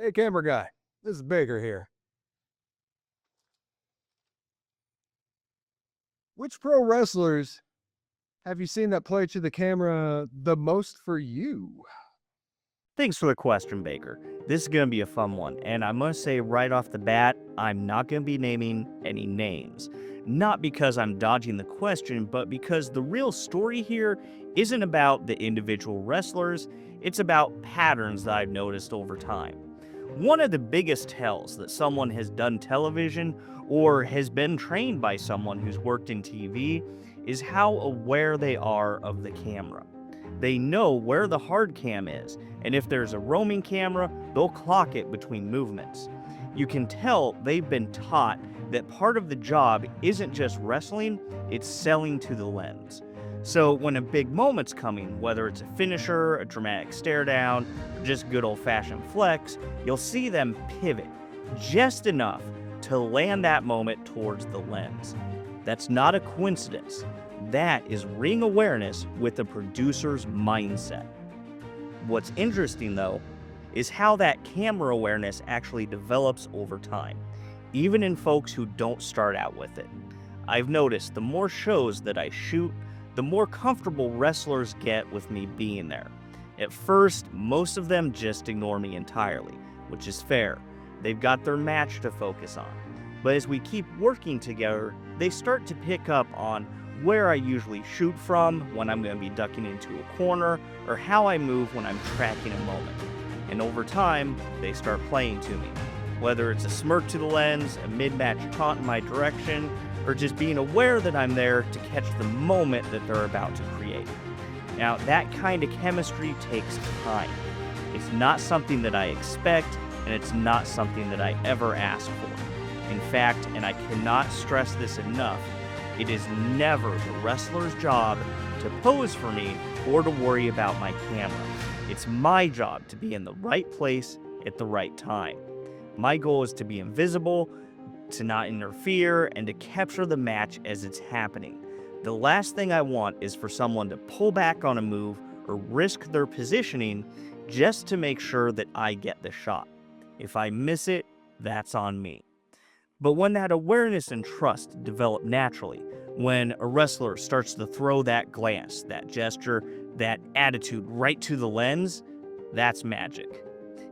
Hey, camera guy. This is Baker here. Which pro wrestlers have you seen that play to the camera the most for you? Thanks for the question, Baker. This is going to be a fun one, and I must say right off the bat, I'm not going to be naming any names. Not because I'm dodging the question, but because the real story here isn't about the individual wrestlers, it's about patterns that I've noticed over time. One of the biggest tells that someone has done television or has been trained by someone who's worked in TV is how aware they are of the camera. They know where the hard cam is, and if there's a roaming camera, they'll clock it between movements. You can tell they've been taught that part of the job isn't just wrestling, it's selling to the lens. So when a big moment's coming, whether it's a finisher, a dramatic stare down, or just good old fashioned flex, you'll see them pivot just enough to land that moment towards the lens. That's not a coincidence. That is ring awareness with a producer's mindset. What's interesting though is how that camera awareness actually develops over time, even in folks who don't start out with it. I've noticed the more shows that I shoot, the more comfortable wrestlers get with me being there. At first, most of them just ignore me entirely, which is fair. They've got their match to focus on. But as we keep working together, they start to pick up on where I usually shoot from, when I'm going to be ducking into a corner, or how I move when I'm tracking a moment. And over time, they start playing to me. Whether it's a smirk to the lens, a mid-match taunt in my direction, or just being aware that I'm there to catch the moment that they're about to create. Now, that kind of chemistry takes time. It's not something that I expect, and it's not something that I ever ask for. In fact, and I cannot stress this enough, it is never the wrestler's job to pose for me or to worry about my camera. It's my job to be in the right place at the right time. My goal is to be invisible, to not interfere, and to capture the match as it's happening. The last thing I want is for someone to pull back on a move or risk their positioning just to make sure that I get the shot. If I miss it, that's on me. But when that awareness and trust develop naturally, when a wrestler starts to throw that glance, that gesture, that attitude right to the lens, that's magic.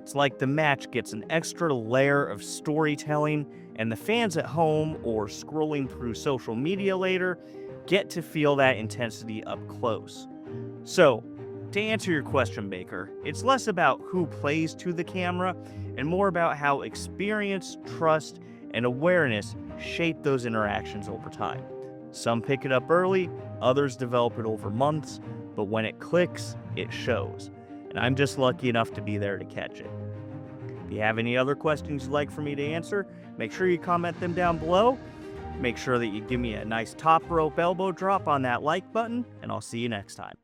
It's like the match gets an extra layer of storytelling, and the fans at home or scrolling through social media later get to feel that intensity up close. So, to answer your question, Baker, it's less about who plays to the camera and more about how experience, trust, and awareness shape those interactions over time. Some pick it up early, others develop it over months, but when it clicks, it shows. And I'm just lucky enough to be there to catch it. If you have any other questions you'd like for me to answer, make sure you comment them down below. Make sure that you give me a nice top rope elbow drop on that like button, and I'll see you next time.